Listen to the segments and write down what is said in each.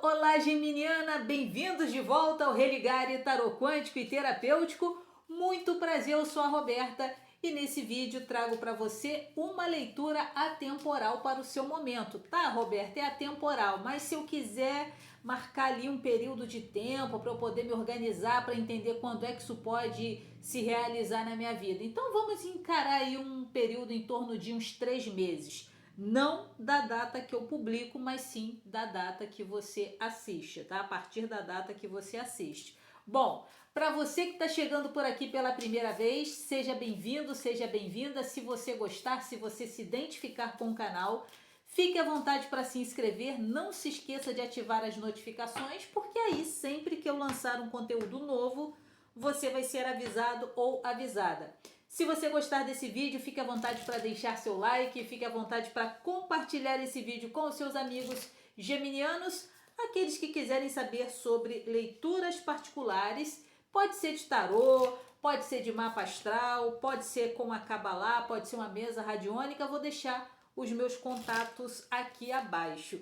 Olá, geminiana! Bem-vindos de volta ao Religare Tarô Quântico e Terapêutico. Muito prazer, eu sou a Roberta e nesse vídeo trago para você uma leitura atemporal para o seu momento. Tá, Roberta? É atemporal, mas se eu quiser marcar ali um período de tempo para eu poder me organizar, para entender quando é que isso pode se realizar na minha vida. Então vamos encarar aí um período em torno de uns 3 meses. Não da data que eu publico, mas sim da data que você assiste, tá? A partir da data que você assiste. Bom, para você que está chegando por aqui pela primeira vez, seja bem-vindo, seja bem-vinda. Se você gostar, se você se identificar com o canal, fique à vontade para se inscrever. Não se esqueça de ativar as notificações, porque aí sempre que eu lançar um conteúdo novo, você vai ser avisado ou avisada. Se você gostar desse vídeo, fique à vontade para deixar seu like, fique à vontade para compartilhar esse vídeo com os seus amigos geminianos, aqueles que quiserem saber sobre leituras particulares, pode ser de tarô, pode ser de mapa astral, pode ser com a Cabalá, pode ser uma mesa radiônica, vou deixar os meus contatos aqui abaixo.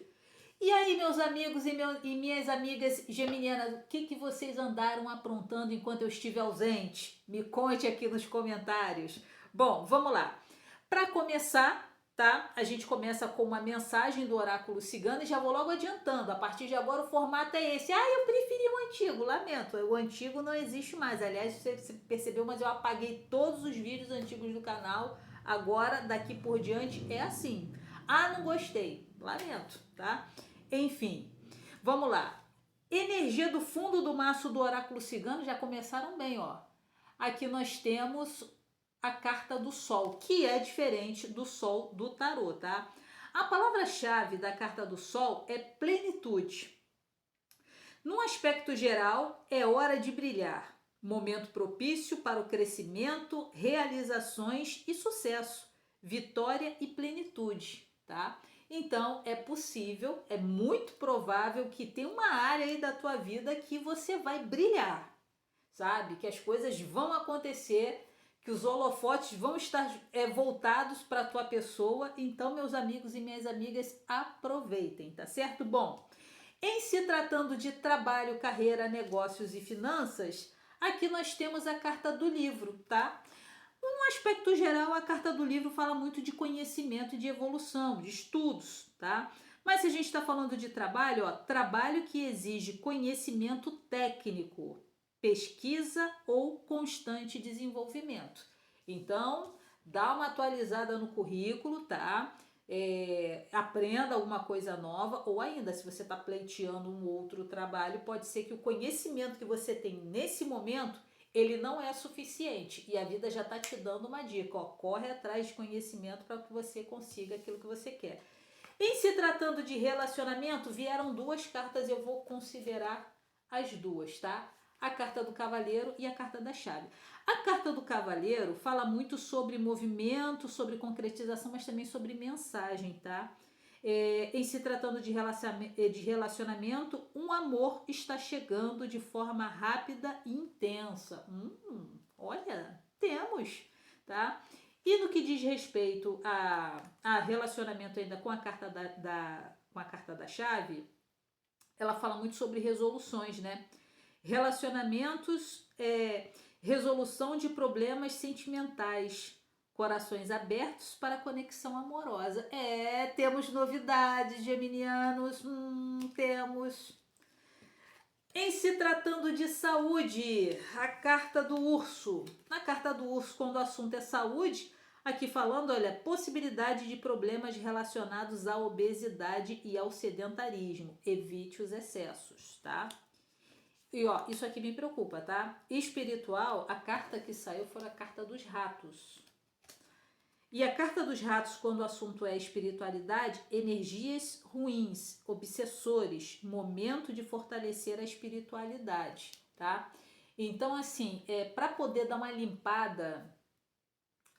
E aí, meus amigos e minhas amigas geminianas, o que vocês andaram aprontando enquanto eu estive ausente? Me conte aqui nos comentários. Bom, vamos lá. Para começar, tá? A gente começa com uma mensagem do oráculo cigano e já vou logo adiantando. A partir de agora o formato é esse. Ah, eu preferi o antigo, lamento. O antigo não existe mais. Aliás, você percebeu, mas eu apaguei todos os vídeos antigos do canal. Agora, daqui por diante, é assim. Ah, não gostei. Lamento, tá? Enfim, vamos lá. Energia do fundo do maço do oráculo cigano, já começaram bem, ó. Aqui nós temos a carta do sol, que é diferente do sol do tarô, tá? A palavra-chave da carta do sol é plenitude. Num aspecto geral, é hora de brilhar. Momento propício para o crescimento, realizações e sucesso. Vitória e plenitude, tá? Então, é possível, é muito provável que tenha uma área aí da tua vida que você vai brilhar, sabe? Que as coisas vão acontecer, que os holofotes vão estar voltados para a tua pessoa. Então, meus amigos e minhas amigas, aproveitem, tá certo? Bom, em se tratando de trabalho, carreira, negócios e finanças, aqui nós temos a carta do livro, tá? No aspecto geral, a carta do livro fala muito de conhecimento e de evolução, de estudos, tá? Mas se a gente está falando de trabalho, ó, trabalho que exige conhecimento técnico, pesquisa ou constante desenvolvimento. Então, dá uma atualizada no currículo, tá? Aprenda alguma coisa nova, ou ainda, se você está pleiteando um outro trabalho, pode ser que o conhecimento que você tem nesse momento ele não é suficiente e a vida já está te dando uma dica, ó, corre atrás de conhecimento para que você consiga aquilo que você quer. Em se tratando de relacionamento, vieram duas cartas, eu vou considerar as duas, tá? A carta do cavaleiro e a carta da chave. A carta do cavaleiro fala muito sobre movimento, sobre concretização, mas também sobre mensagem, tá? Em se tratando de relacionamento, um amor está chegando de forma rápida e intensa. Olha, temos, tá? E no que diz respeito a relacionamento ainda com a carta com a carta da chave, ela fala muito sobre resoluções, né? Relacionamentos, resolução de problemas sentimentais, corações abertos para conexão amorosa. Temos novidades, geminianos, temos. Em se tratando de saúde, a carta do urso. Na carta do urso, quando o assunto é saúde, aqui falando, olha, possibilidade de problemas relacionados à obesidade e ao sedentarismo. Evite os excessos, tá? E ó, isso aqui me preocupa, tá? Espiritual, a carta que saiu foi a carta dos ratos. E a carta dos ratos, quando o assunto é espiritualidade, energias ruins, obsessores, momento de fortalecer a espiritualidade, tá? Então, assim, para poder dar uma limpada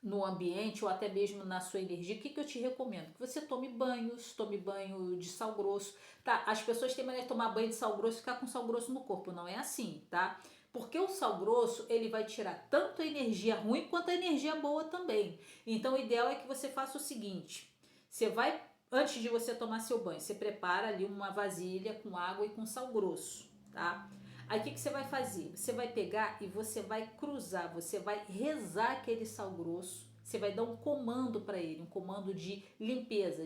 no ambiente ou até mesmo na sua energia, o que eu te recomendo? Que você tome banho de sal grosso, tá? As pessoas têm maneira de tomar banho de sal grosso e ficar com sal grosso no corpo, não é assim, tá? Porque o sal grosso, ele vai tirar tanto a energia ruim quanto a energia boa também. Então, o ideal é que você faça o seguinte, você vai antes de você tomar seu banho, você prepara ali uma vasilha com água e com sal grosso, tá? Aí o que você vai fazer? Você vai pegar e você vai cruzar, você vai rezar aquele sal grosso, você vai dar um comando para ele, um comando de limpeza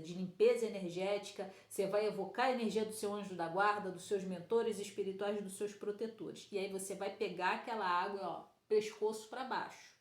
energética, você vai evocar a energia do seu anjo da guarda, dos seus mentores espirituais, dos seus protetores. E aí você vai pegar aquela água, ó, pescoço para baixo.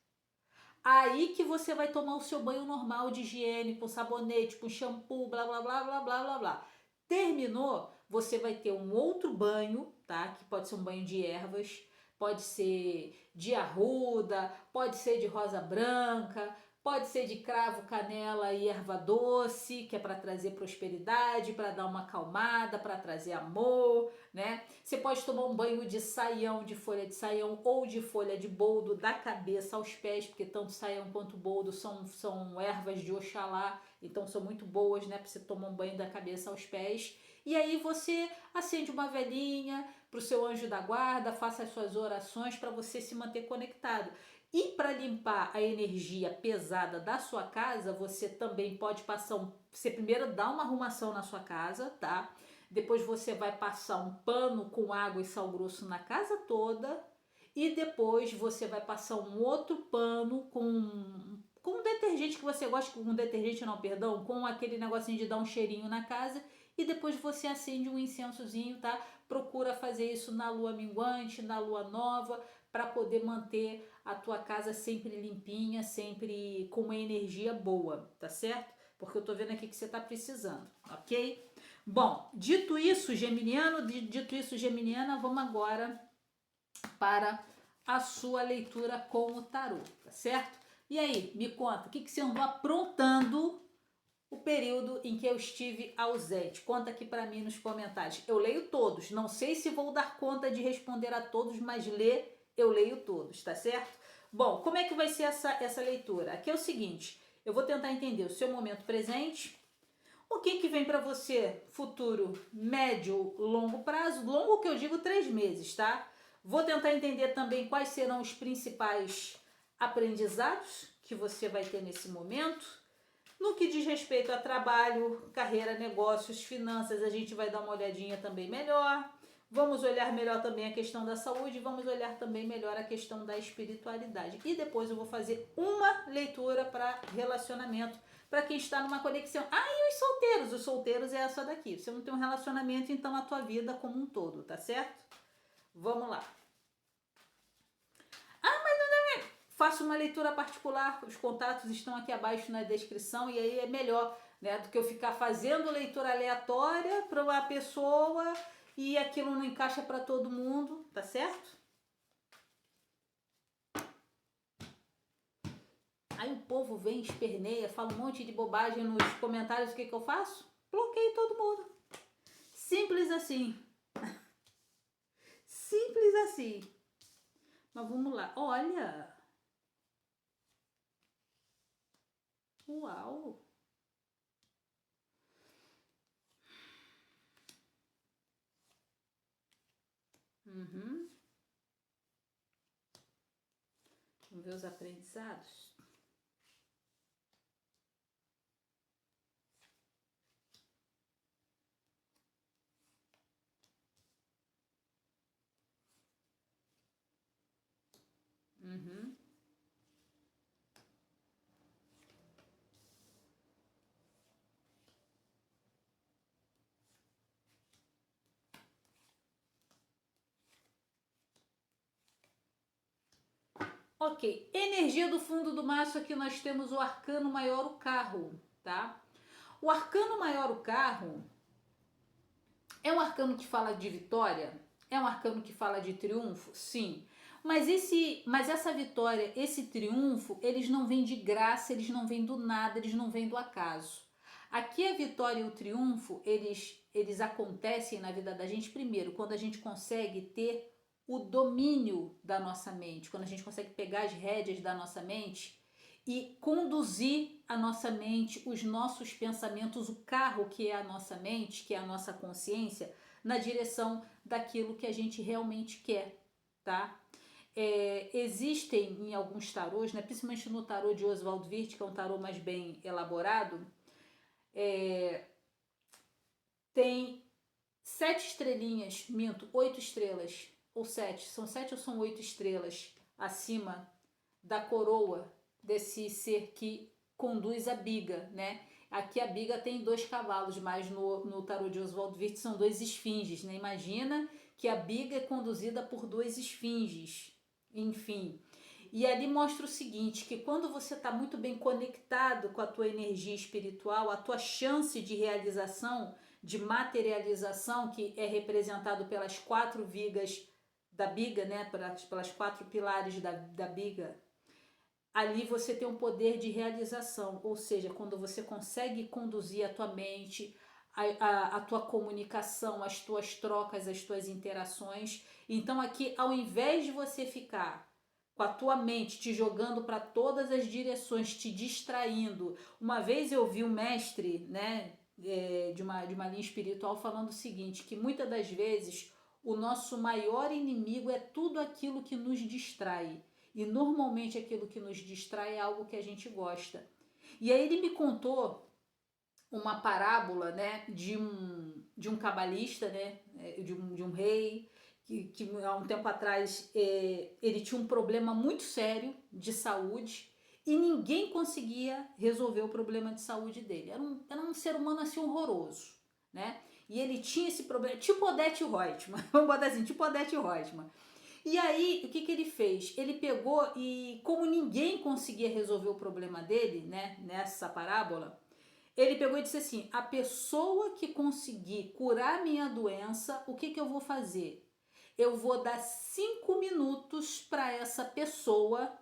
Aí que você vai tomar o seu banho normal de higiene, com sabonete, com shampoo, blá, blá, blá, blá, blá, blá, blá. Terminou, você vai ter um outro banho, tá? Que pode ser um banho de ervas, pode ser de arruda, pode ser de rosa branca, pode ser de cravo, canela e erva doce, que é para trazer prosperidade, para dar uma acalmada, para trazer amor, né? Você pode tomar um banho de saião, de folha de saião ou de folha de boldo da cabeça aos pés, porque tanto saião quanto boldo são ervas de Oxalá, então são muito boas, né, para você tomar um banho da cabeça aos pés. E aí você acende uma velinha para o seu anjo da guarda, faça as suas orações para você se manter conectado. E para limpar a energia pesada da sua casa, você também pode passar você primeiro dá uma arrumação na sua casa, tá? Depois você vai passar um pano com água e sal grosso na casa toda. E depois você vai passar um outro pano com um detergente que você gosta, com um detergente não, perdão, com aquele negocinho de dar um cheirinho na casa. E depois você acende um incensozinho, tá? Procura fazer isso na lua minguante, na lua nova, para poder manter a tua casa sempre limpinha, sempre com uma energia boa, tá certo? Porque eu tô vendo aqui que você tá precisando, ok? Bom, dito isso, geminiana, vamos agora para a sua leitura com o tarô, tá certo? E aí, me conta, o que você andou aprontando o período em que eu estive ausente? Conta aqui para mim nos comentários. Eu leio todos, não sei se vou dar conta de responder a todos, mas eu leio todos, tá certo? Bom, como é que vai ser essa leitura? Aqui é o seguinte, eu vou tentar entender o seu momento presente, o que vem para você futuro, médio, longo prazo, longo que eu digo 3 meses, tá? Vou tentar entender também quais serão os principais aprendizados que você vai ter nesse momento. No que diz respeito a trabalho, carreira, negócios, finanças, a gente vai dar uma olhadinha também melhor. Vamos olhar melhor também a questão da saúde, vamos olhar também melhor a questão da espiritualidade. E depois eu vou fazer uma leitura para relacionamento, para quem está numa conexão. Ah, e os solteiros? Os solteiros é essa daqui. Você não tem um relacionamento, então a tua vida como um todo, tá certo? Vamos lá. Faço uma leitura particular, os contatos estão aqui abaixo na descrição e aí é melhor, né, do que eu ficar fazendo leitura aleatória para uma pessoa e aquilo não encaixa para todo mundo, tá certo? Aí o povo vem, esperneia, fala um monte de bobagem nos comentários, o que eu faço? Bloqueio todo mundo. Simples assim. Simples assim. Mas vamos lá, olha... Uau! Uhum. Vamos ver os aprendizados. Uhum. Ok, energia do fundo do maço, aqui nós temos o arcano maior, o carro, tá? O arcano maior, o carro, é um arcano que fala de vitória? É um arcano que fala de triunfo? Sim. Mas essa vitória, esse triunfo, eles não vêm de graça, eles não vêm do nada, eles não vêm do acaso. Aqui a vitória e o triunfo, eles acontecem na vida da gente primeiro, quando a gente consegue ter o domínio da nossa mente, quando a gente consegue pegar as rédeas da nossa mente e conduzir a nossa mente, os nossos pensamentos, o carro que é a nossa mente, que é a nossa consciência, na direção daquilo que a gente realmente quer, tá? Existem em alguns tarôs, né, principalmente no tarô de Oswald Wirth, que é um tarô mais bem elaborado, tem 7 estrelinhas, minto, 8 estrelas, ou 7, são 7 ou são 8 estrelas acima da coroa desse ser que conduz a biga, né? Aqui a biga tem 2 cavalos, mas no tarô de Oswald Wirth são 2 esfinges, né? Imagina que a biga é conduzida por 2 esfinges, enfim. E ali mostra o seguinte, que quando você está muito bem conectado com a tua energia espiritual, a tua chance de realização, de materialização, que é representado pelas 4 vigas da biga, né? Pelas 4 pilares da biga, ali você tem um poder de realização, ou seja, quando você consegue conduzir a tua mente, a tua comunicação, as tuas trocas, as tuas interações. Então aqui, ao invés de você ficar com a tua mente te jogando para todas as direções, te distraindo. Uma vez eu vi um mestre, né, de uma linha espiritual falando o seguinte, que muitas das vezes o nosso maior inimigo é tudo aquilo que nos distrai. E normalmente aquilo que nos distrai é algo que a gente gosta. E aí ele me contou uma parábola, né, de um cabalista, né, de um rei, que há um tempo atrás ele tinha um problema muito sério de saúde e ninguém conseguia resolver o problema de saúde dele. Era um ser humano assim horroroso, né? E ele tinha esse problema, tipo Odete Roitman, vamos botar assim, tipo Odete Roitman. E aí, o que ele fez? Ele pegou e, como ninguém conseguia resolver o problema dele, né, nessa parábola, ele pegou e disse assim, a pessoa que conseguir curar minha doença, o que eu vou fazer? Eu vou dar 5 minutos para essa pessoa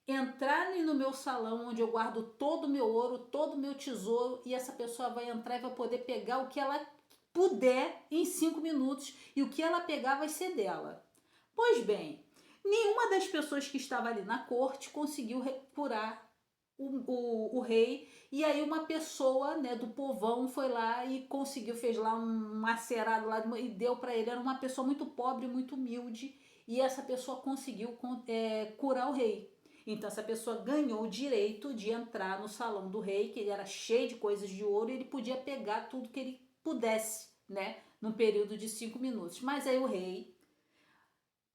entrar no meu salão, onde eu guardo todo o meu ouro, todo o meu tesouro, e essa pessoa vai entrar e vai poder pegar o que ela puder em 5 minutos, e o que ela pegar vai ser dela. Pois bem, nenhuma das pessoas que estava ali na corte conseguiu curar o rei, e aí uma pessoa, né, do povão foi lá e conseguiu, fez lá um macerado lá e deu para ele. Era uma pessoa muito pobre, muito humilde, e essa pessoa conseguiu curar o rei. Então essa pessoa ganhou o direito de entrar no salão do rei, que ele era cheio de coisas de ouro, e ele podia pegar tudo que ele pudesse, né, num período de 5 minutos. Mas aí o rei,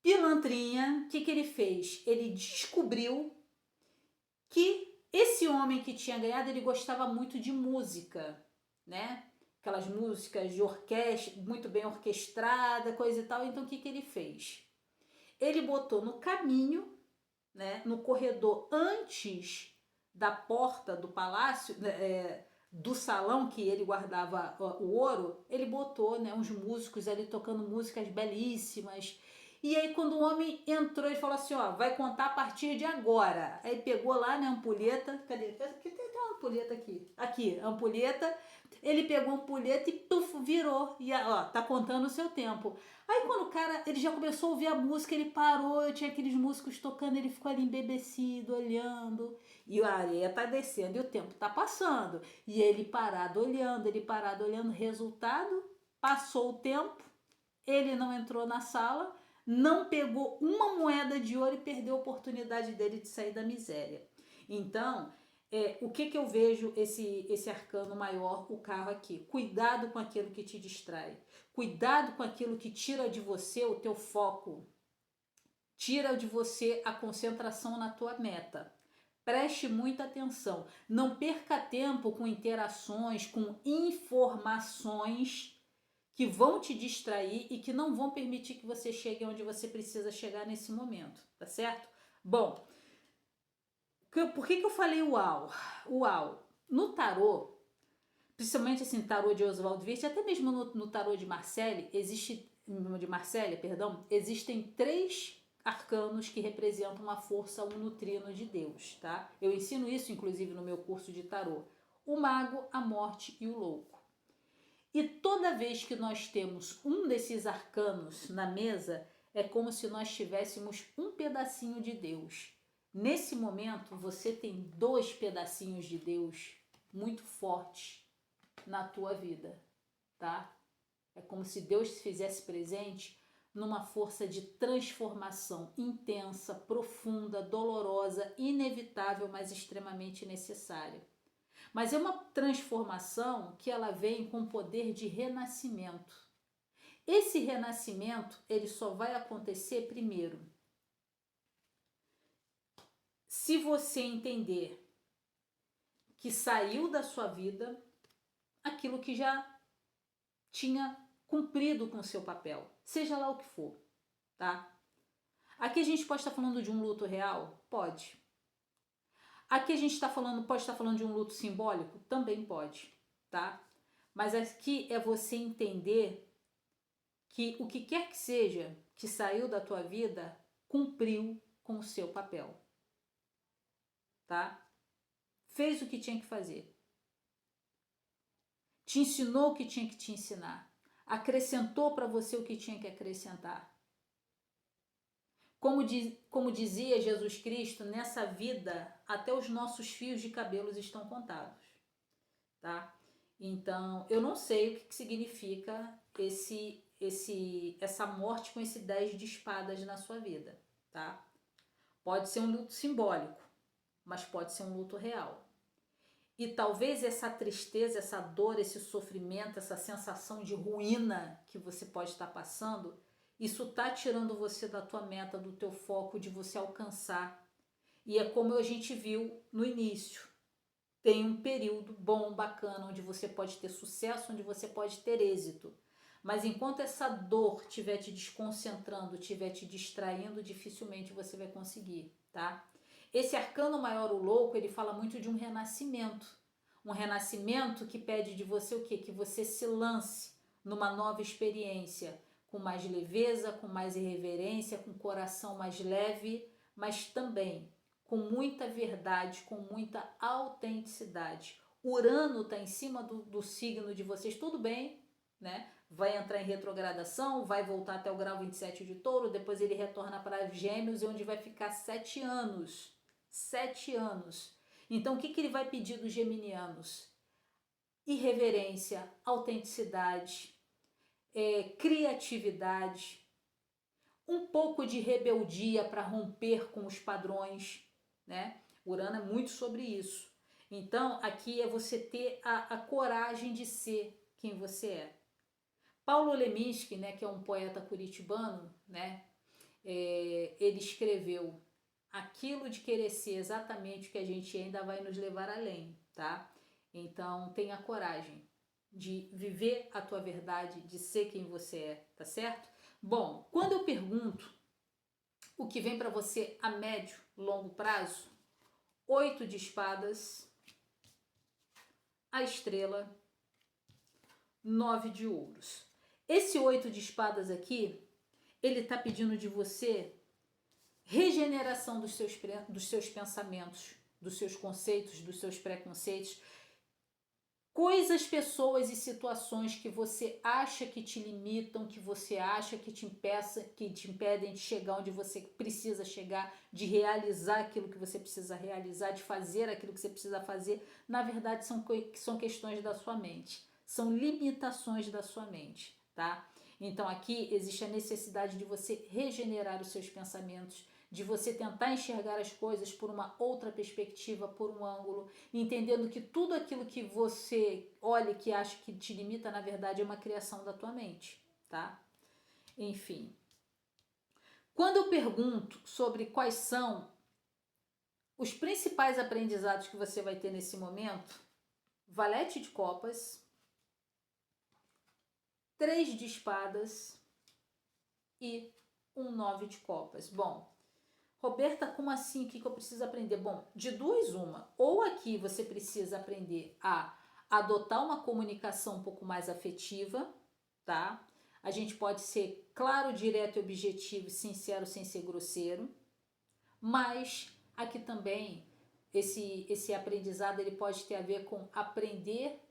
pilantrinha, o que ele fez? Ele descobriu que esse homem que tinha ganhado, ele gostava muito de música, né? Aquelas músicas de orquestra, muito bem orquestrada, coisa e tal. Então o que ele fez? Ele botou no caminho, né, no corredor antes da porta do palácio, do salão que ele guardava o ouro, ele botou, né, uns músicos ali tocando músicas belíssimas. E aí quando o homem entrou, ele falou assim, ó, vai contar a partir de agora. Aí pegou lá, né, a ampulheta, cadê? Tem uma ampulheta aqui. Aqui, a ampulheta. Ele pegou a ampulheta e puf, virou. E ó, tá contando o seu tempo. Aí quando o cara, ele já começou a ouvir a música, ele parou, tinha aqueles músicos tocando, ele ficou ali embebecido, olhando. E a areia tá descendo e o tempo tá passando. E ele parado olhando. Resultado, passou o tempo, ele não entrou na sala, não pegou uma moeda de ouro e perdeu a oportunidade dele de sair da miséria. Então, o que eu vejo esse arcano maior, o carro aqui? Cuidado com aquilo que te distrai. Cuidado com aquilo que tira de você o teu foco. Tira de você a concentração na tua meta. Preste muita atenção. Não perca tempo com interações, com informações que vão te distrair e que não vão permitir que você chegue onde você precisa chegar nesse momento, tá certo? Bom, por que eu falei uau? Uau! No tarô, principalmente assim, tarô de Oswald Wirth, até mesmo no tarô de Marseille, existem 3 arcanos que representam uma força unutrino de Deus, tá? Eu ensino isso, inclusive, no meu curso de tarô. O mago, a morte e o louco. E toda vez que nós temos um desses arcanos na mesa, é como se nós tivéssemos um pedacinho de Deus. Nesse momento, você tem 2 pedacinhos de Deus muito fortes na tua vida, tá? É como se Deus se fizesse presente numa força de transformação intensa, profunda, dolorosa, inevitável, mas extremamente necessária. Mas é uma transformação que ela vem com poder de renascimento. Esse renascimento, ele só vai acontecer primeiro se você entender que saiu da sua vida aquilo que já tinha cumprido com o seu papel, seja lá o que for, tá? Aqui a gente pode estar falando de um luto real? Pode. Aqui a gente pode estar falando de um luto simbólico? Também pode, tá? Mas aqui é você entender que o que quer que seja que saiu da tua vida cumpriu com o seu papel, tá? Fez o que tinha que fazer. Te ensinou o que tinha que te ensinar. Acrescentou para você o que tinha que acrescentar. Como dizia Jesus Cristo, nessa vida até os nossos fios de cabelos estão contados, tá? Então, eu não sei o que significa essa morte com esse 10 de espadas na sua vida, tá? Pode ser um luto simbólico, mas pode ser um luto real. E talvez essa tristeza, essa dor, esse sofrimento, essa sensação de ruína que você pode estar passando, isso tá tirando você da tua meta, do teu foco, de você alcançar. E é como a gente viu no início. Tem um período bom, bacana, onde você pode ter sucesso, onde você pode ter êxito. Mas enquanto essa dor estiver te desconcentrando, estiver te distraindo, dificilmente você vai conseguir, tá? Esse arcano maior, o louco, ele fala muito de um renascimento. Um renascimento que pede de você o quê? Que você se lance numa nova experiência, com mais leveza, com mais irreverência, com coração mais leve, mas também com muita verdade, com muita autenticidade. Urano está em cima do signo de vocês, tudo bem, né? Vai entrar em retrogradação, vai voltar até o grau 27 de Touro, depois ele retorna para Gêmeos, onde vai ficar 7 anos. 7 anos. Então, o que ele vai pedir dos geminianos? Irreverência, autenticidade, criatividade, um pouco de rebeldia para romper com os padrões, né? Urano é muito sobre isso. Então, aqui é você ter a coragem de ser quem você é. Paulo Leminski, né, que é um poeta curitibano, né, ele escreveu: aquilo de querer ser exatamente o que a gente ainda vai nos levar além, tá? Então, tenha coragem de viver a tua verdade, de ser quem você é, tá certo? Bom, quando eu pergunto o que vem para você a médio, longo prazo, 8 de espadas, a estrela, 9 de ouros. Esse 8 de espadas aqui, ele tá pedindo de você regeneração dos seus pensamentos, dos seus conceitos, dos seus preconceitos, coisas, pessoas e situações que você acha que te limitam, que você acha que te impedem de chegar onde você precisa chegar, de realizar aquilo que você precisa realizar, de fazer aquilo que você precisa fazer. Na verdade, são questões da sua mente, são limitações da sua mente, tá? Então aqui existe a necessidade de você regenerar os seus pensamentos, de você tentar enxergar as coisas por uma outra perspectiva, por um ângulo, entendendo que tudo aquilo que você olha e que acha que te limita, na verdade, é uma criação da tua mente, tá? Enfim. Quando eu pergunto sobre quais são os principais aprendizados que você vai ter nesse momento, valete de copas, 3 de espadas e um 9 de copas. Bom, Roberta, como assim? O que eu preciso aprender? Bom, de duas uma. Ou aqui você precisa aprender a adotar uma comunicação um pouco mais afetiva, tá? A gente pode ser claro, direto e objetivo, sincero, sem ser grosseiro. Mas aqui também esse aprendizado ele pode ter a ver com aprender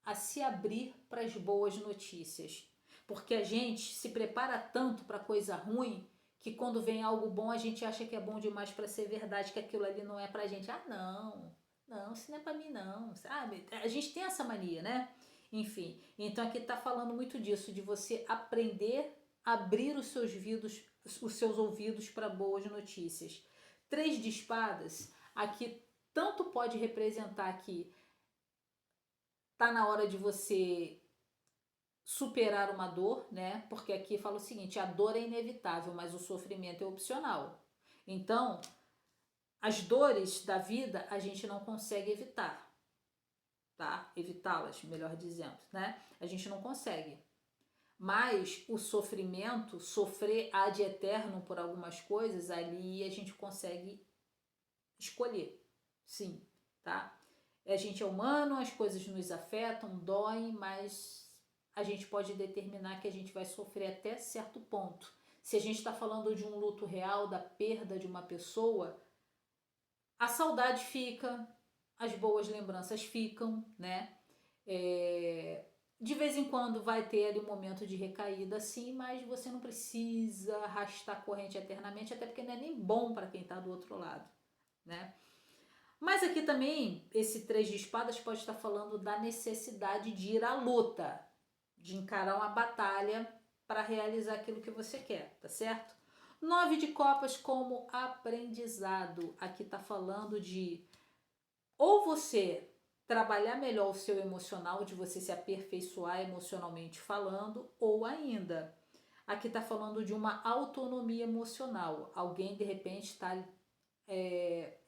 a se abrir para as boas notícias. Porque a gente se prepara tanto para coisa ruim que quando vem algo bom a gente acha que é bom demais para ser verdade, que aquilo ali não é pra gente. Ah, não, isso não é pra mim não, sabe? A gente tem essa mania, né? Enfim, então aqui tá falando muito disso, de você aprender a abrir os seus ouvidos para boas notícias. 3 de espadas, aqui tanto pode representar aqui tá na hora de você superar uma dor, né? Porque aqui fala o seguinte, a dor é inevitável, mas o sofrimento é opcional. Então, as dores da vida a gente não consegue evitar, tá? Evitá-las, melhor dizendo, né? A gente não consegue. Mas o sofrimento, sofrer ad eterno por algumas coisas, ali a gente consegue escolher, sim, tá? A gente é humano, as coisas nos afetam, doem, mas a gente pode determinar que a gente vai sofrer até certo ponto. Se a gente está falando de um luto real, da perda de uma pessoa, a saudade fica, as boas lembranças ficam, né? De vez em quando vai ter ali um momento de recaída, sim, mas você não precisa arrastar a corrente eternamente, até porque não é nem bom para quem está do outro lado, né? Mas aqui também, esse 3 de espadas pode estar falando da necessidade de ir à luta, de encarar uma batalha para realizar aquilo que você quer, tá certo? 9 de copas como aprendizado. Aqui tá falando de ou você trabalhar melhor o seu emocional, de você se aperfeiçoar emocionalmente falando, ou ainda, aqui tá falando de uma autonomia emocional. Alguém de repente está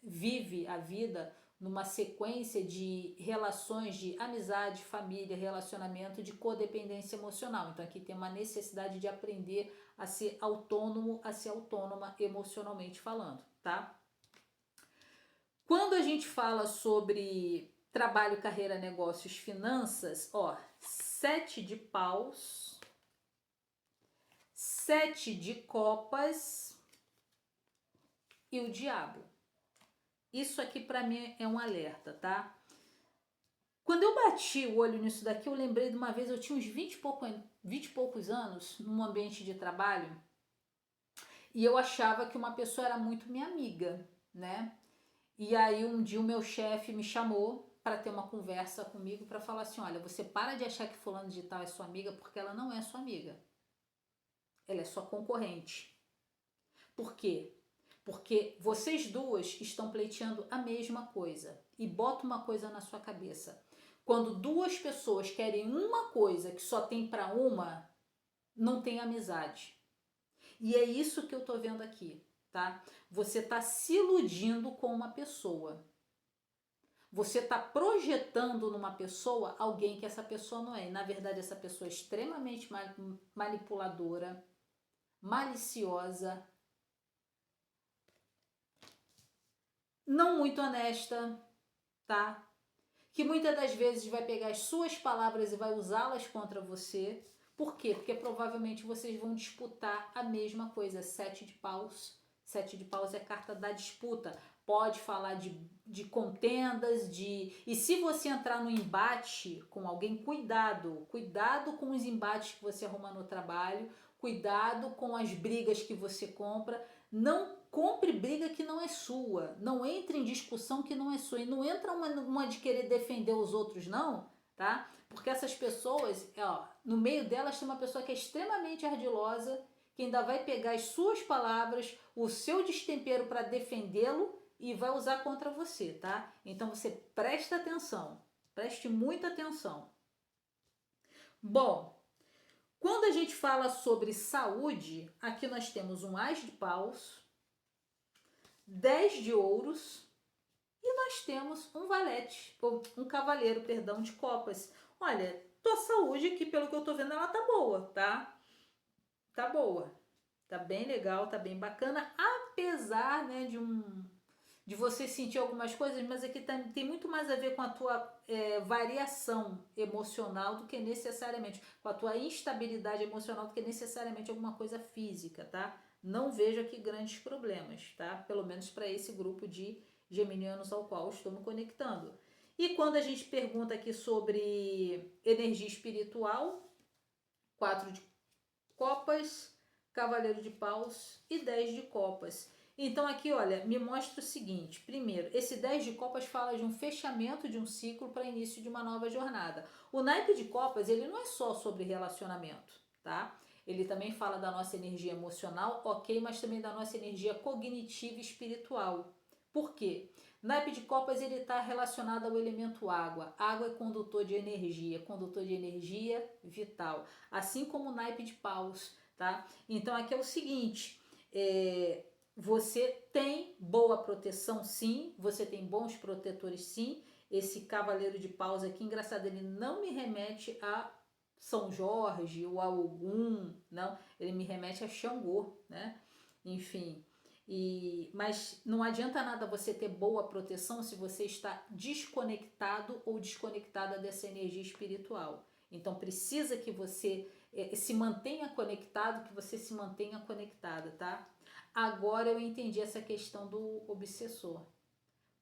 vive a vida numa sequência de relações de amizade, família, relacionamento, de codependência emocional. Então aqui tem uma necessidade de aprender a ser autônomo, a ser autônoma emocionalmente falando, tá? Quando a gente fala sobre trabalho, carreira, negócios, finanças, ó, 7 de paus, 7 de copas e o diabo. Isso aqui para mim é um alerta, tá? Quando eu bati o olho nisso daqui, eu lembrei de uma vez, eu tinha uns 20 e poucos anos num ambiente de trabalho e eu achava que uma pessoa era muito minha amiga, né? E aí um dia o meu chefe me chamou para ter uma conversa comigo para falar assim, olha, você para de achar que fulano de tal é sua amiga porque ela não é sua amiga. Ela é sua concorrente. Por quê? Porque vocês duas estão pleiteando a mesma coisa. E bota uma coisa na sua cabeça. Quando duas pessoas querem uma coisa que só tem para uma, não tem amizade. E é isso que eu tô vendo aqui, tá? Você tá se iludindo com uma pessoa. Você tá projetando numa pessoa alguém que essa pessoa não é. E, na verdade, essa pessoa é extremamente manipuladora, maliciosa, não muito honesta, tá? Que muitas das vezes vai pegar as suas palavras e vai usá-las contra você. Por quê? Porque provavelmente vocês vão disputar a mesma coisa. 7 de paus. 7 de paus é a carta da disputa. Pode falar de contendas, E se você entrar no embate com alguém, cuidado. Cuidado com os embates que você arruma no trabalho. Cuidado com as brigas que você compra. Não compre briga que não é sua. Não entre em discussão que não é sua. E não entra uma de querer defender os outros, não, tá? Porque essas pessoas, ó, no meio delas tem uma pessoa que é extremamente ardilosa, que ainda vai pegar as suas palavras, o seu destempero para defendê-lo e vai usar contra você, tá? Então você presta atenção. Preste muita atenção. Bom, quando a gente fala sobre saúde, aqui nós temos um As de paus, 10 de ouros e nós temos um valete, ou um cavaleiro, perdão, de copas. Olha, tua saúde aqui, pelo que eu tô vendo, ela tá boa, tá? Tá boa. Tá bem legal, tá bem bacana, apesar, né, de você sentir algumas coisas, mas aqui tem muito mais a ver com a tua variação emocional do que necessariamente, com a tua instabilidade emocional do que necessariamente alguma coisa física, tá? Não vejo aqui grandes problemas, tá? Pelo menos para esse grupo de geminianos ao qual estou me conectando. E quando a gente pergunta aqui sobre energia espiritual, 4 de copas, cavaleiro de paus e 10 de copas. Então aqui, olha, me mostra o seguinte. Primeiro, esse 10 de copas fala de um fechamento de um ciclo para início de uma nova jornada. O naipe de copas, ele não é só sobre relacionamento, tá? Ele também fala da nossa energia emocional, ok, mas também da nossa energia cognitiva e espiritual. Por quê? O naipe de copas ele está relacionado ao elemento água. Água é condutor de energia vital, assim como o naipe de paus, tá? Então aqui é o seguinte, você tem boa proteção sim, você tem bons protetores sim. Esse cavaleiro de paus aqui, engraçado, ele não me remete a São Jorge ou a Ogum, não, ele me remete a Xangô, né? Enfim, mas não adianta nada você ter boa proteção se você está desconectado ou desconectada dessa energia espiritual. Então precisa que você se mantenha conectado, que você se mantenha conectada, tá? Agora eu entendi essa questão do obsessor.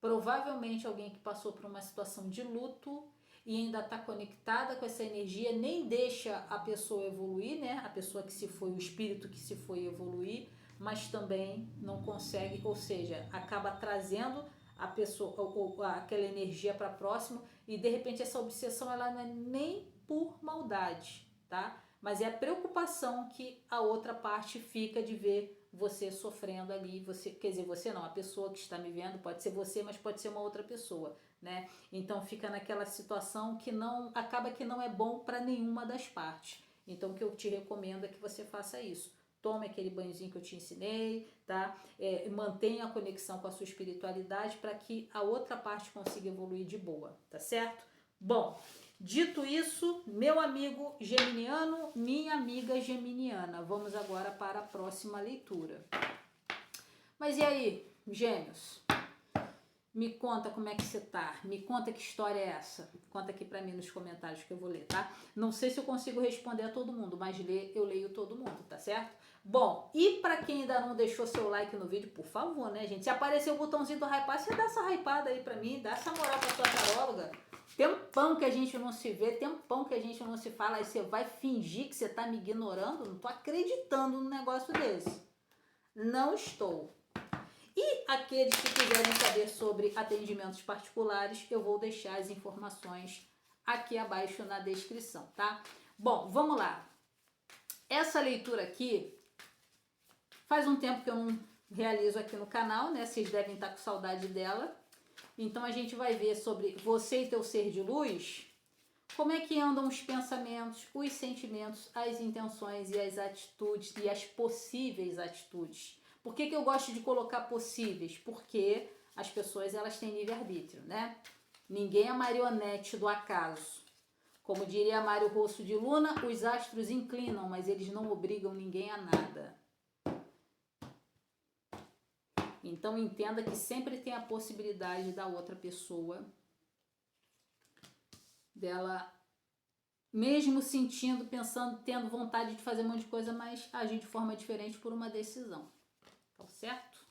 Provavelmente alguém que passou por uma situação de luto e ainda está conectada com essa energia, nem deixa a pessoa evoluir, né? A pessoa que se foi, o espírito que se foi evoluir, mas também não consegue, ou seja, acaba trazendo a pessoa, ou aquela energia para próximo, e de repente essa obsessão ela não é nem por maldade, tá? Mas é a preocupação que a outra parte fica de ver você sofrendo ali, você, quer dizer, você não, a pessoa que está me vendo, pode ser você, mas pode ser uma outra pessoa, né? Então fica naquela situação que não, acaba que não é bom para nenhuma das partes. Então o que eu te recomendo é que você faça isso. Tome aquele banhozinho que eu te ensinei, tá? Mantenha a conexão com a sua espiritualidade para que a outra parte consiga evoluir de boa, tá certo? Bom, dito isso, meu amigo geminiano, minha amiga geminiana, vamos agora para a próxima leitura. Mas e aí, gêmeos? Me conta como é que você tá, me conta que história é essa, conta aqui pra mim nos comentários que eu vou ler, tá? Não sei se eu consigo responder a todo mundo, mas ler eu leio todo mundo, tá certo? Bom, e pra quem ainda não deixou seu like no vídeo, por favor, né, gente? Se aparecer o botãozinho do hypar, você dá essa hypada aí pra mim, dá essa moral pra sua taróloga. Tempão que a gente não se vê, tempão que a gente não se fala, aí você vai fingir que você tá me ignorando? Não tô acreditando num negócio desse. Não estou. E aqueles que quiserem saber sobre atendimentos particulares, eu vou deixar as informações aqui abaixo na descrição, tá? Bom, vamos lá. Essa leitura aqui, faz um tempo que eu não realizo aqui no canal, né? Vocês devem estar com saudade dela. Então a gente vai ver sobre você e teu ser de luz, como é que andam os pensamentos, os sentimentos, as intenções e as atitudes e as possíveis atitudes. Por que eu gosto de colocar possíveis? Porque as pessoas elas têm livre-arbítrio, né? Ninguém é marionete do acaso. Como diria Mário Rosso de Luna, os astros inclinam, mas eles não obrigam ninguém a nada. Então entenda que sempre tem a possibilidade da outra pessoa, dela, mesmo sentindo, pensando, tendo vontade de fazer um monte de coisa, mas agir de forma diferente por uma decisão. Tá certo?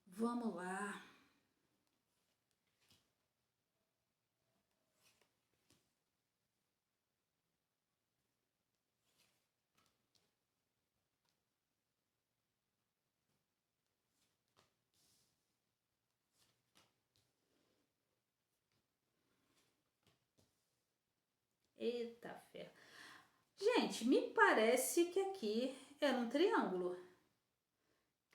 Vamos lá. Eita ferro. Gente, me parece que aqui era um triângulo.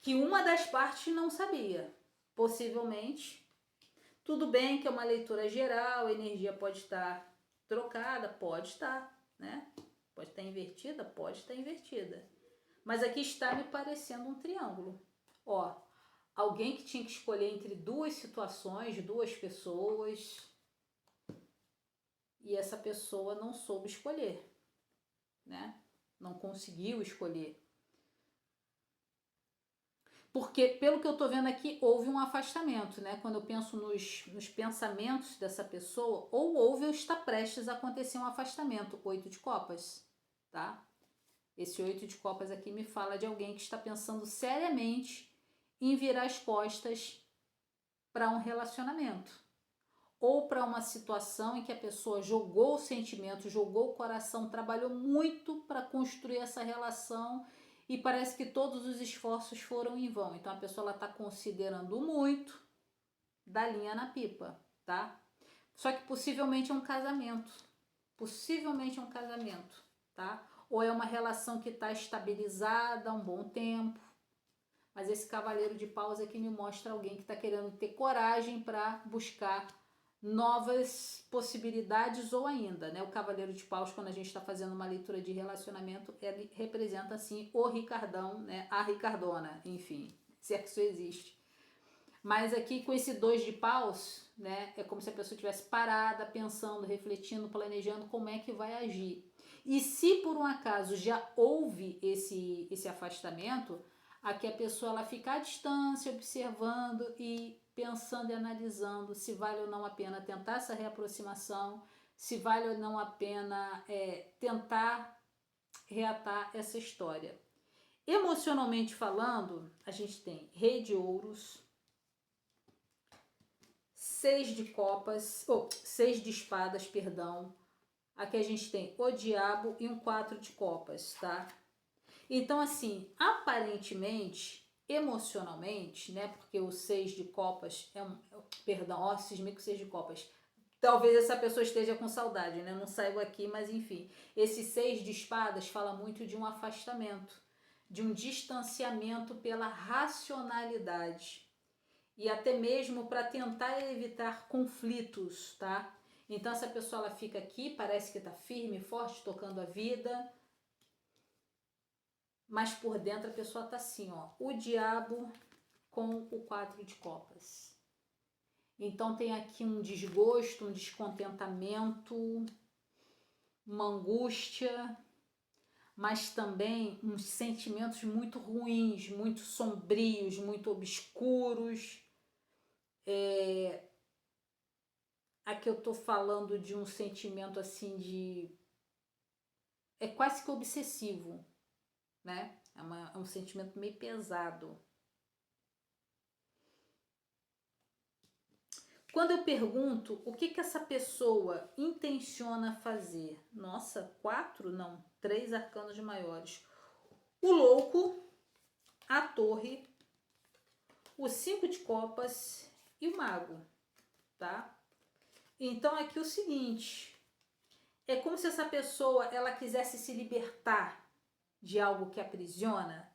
Que uma das partes não sabia. Possivelmente. Tudo bem que é uma leitura geral, a energia pode estar trocada, pode estar, né? Pode estar invertida, pode estar invertida. Mas aqui está me parecendo um triângulo. Ó, alguém que tinha que escolher entre duas situações, duas pessoas, e essa pessoa não soube escolher, né? Não conseguiu escolher. Porque, pelo que eu tô vendo aqui, houve um afastamento, né? Quando eu penso nos pensamentos dessa pessoa, ou houve ou está prestes a acontecer um afastamento. 8 de copas, tá? Esse 8 de copas aqui me fala de alguém que está pensando seriamente em virar as costas para um relacionamento. Ou para uma situação em que a pessoa jogou o sentimento, jogou o coração, trabalhou muito para construir essa relação e parece que todos os esforços foram em vão. Então a pessoa está considerando muito da linha na pipa, tá? Só que possivelmente é um casamento. Possivelmente é um casamento, tá? Ou é uma relação que está estabilizada há um bom tempo, Mas esse cavaleiro de paus aqui me mostra alguém que está querendo ter coragem para buscar novas possibilidades ou ainda, né? O cavaleiro de paus, quando a gente está fazendo uma leitura de relacionamento, ele representa assim o Ricardão, né? A Ricardona, enfim, se é que isso existe. Mas aqui com esse 2 de paus, né? É como se a pessoa estivesse parada, pensando, refletindo, planejando como é que vai agir. E se por um acaso já houve esse afastamento, aqui a pessoa ela fica à distância, observando e pensando e analisando se vale ou não a pena tentar essa reaproximação, se vale ou não a pena tentar reatar essa história. Emocionalmente falando, a gente tem Rei de Ouros, 6 de copas, ou 6 de espadas, perdão. Aqui a gente tem o diabo e um 4 de copas, tá? Então, assim, aparentemente, emocionalmente, né? Porque o 6 de copas é um. Perdão, ó, cismei com 6 de copas. Talvez essa pessoa esteja com saudade, né? Não saiu aqui, mas enfim. Esse 6 de espadas fala muito de um afastamento, de um distanciamento pela racionalidade. E até mesmo para tentar evitar conflitos, tá? Então essa pessoa ela fica aqui, parece que tá firme, forte, tocando a vida, mas por dentro a pessoa tá assim, ó, o diabo com o 4 de copas. Então tem aqui um desgosto, um descontentamento, uma angústia, mas também uns sentimentos muito ruins, muito sombrios, muito obscuros. Aqui eu tô falando de um sentimento assim de... é quase que obsessivo, né? É um sentimento meio pesado. Quando eu pergunto o que essa pessoa intenciona fazer, nossa, 4? Não, 3 arcanos maiores. O louco, a torre, o 5 de copas e o mago, tá? Então aqui o seguinte, é como se essa pessoa ela quisesse se libertar de algo que aprisiona,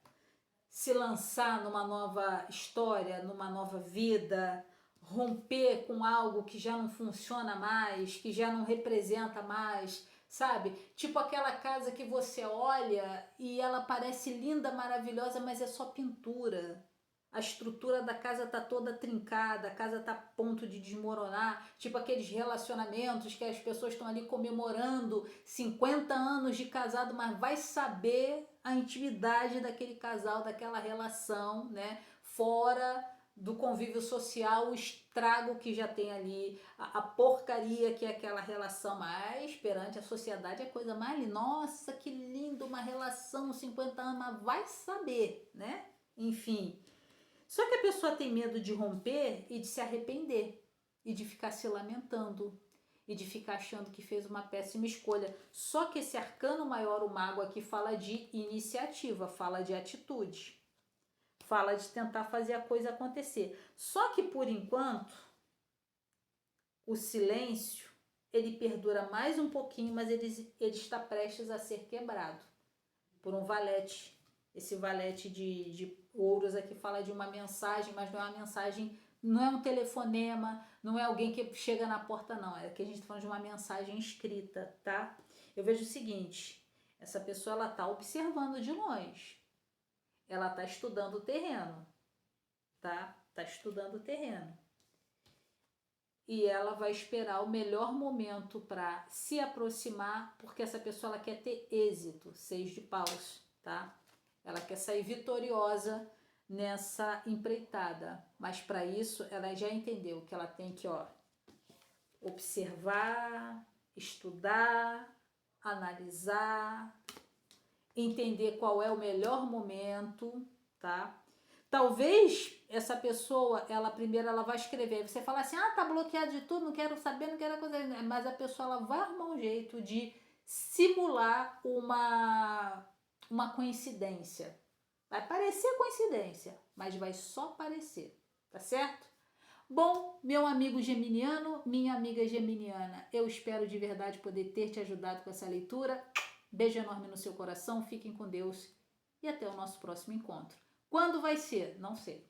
se lançar numa nova história, numa nova vida, romper com algo que já não funciona mais, que já não representa mais, sabe? Tipo aquela casa que você olha e ela parece linda, maravilhosa, mas é só pintura. A estrutura da casa tá toda trincada, a casa tá a ponto de desmoronar, tipo aqueles relacionamentos que as pessoas estão ali comemorando 50 anos de casado, mas vai saber a intimidade daquele casal, daquela relação, né? Fora do convívio social, o estrago que já tem ali, a porcaria que é aquela relação, mas perante a sociedade é coisa mais linda. Nossa, que lindo uma relação, 50 anos, mas vai saber, né? Enfim. Só que a pessoa tem medo de romper e de se arrepender e de ficar se lamentando e de ficar achando que fez uma péssima escolha. Só que esse arcano maior, o mago aqui, fala de iniciativa, fala de atitude, fala de tentar fazer a coisa acontecer. Só que por enquanto o silêncio ele perdura mais um pouquinho, mas ele está prestes a ser quebrado por um valete. Esse valete de ouros aqui fala de uma mensagem, mas não é uma mensagem, não é um telefonema, não é alguém que chega na porta, não. É que a gente está falando de uma mensagem escrita, tá? Eu vejo o seguinte, essa pessoa ela tá observando de longe, ela tá estudando o terreno, tá? Tá estudando o terreno. E ela vai esperar o melhor momento para se aproximar, porque essa pessoa ela quer ter êxito, 6 de paus, tá? Ela quer sair vitoriosa nessa empreitada, mas para isso ela já entendeu que ela tem que, ó, observar, estudar, analisar, entender qual é o melhor momento, tá? Talvez essa pessoa, ela primeiro ela vai escrever, você fala assim, ah, tá bloqueado de tudo, não quero saber, não quero coisa, mas a pessoa ela vai arrumar um jeito de simular uma coincidência. Vai parecer coincidência, mas vai só parecer, tá certo? Bom, meu amigo geminiano, minha amiga geminiana, eu espero de verdade poder ter te ajudado com essa leitura. Beijo enorme no seu coração, fiquem com Deus e até o nosso próximo encontro. Quando vai ser? Não sei.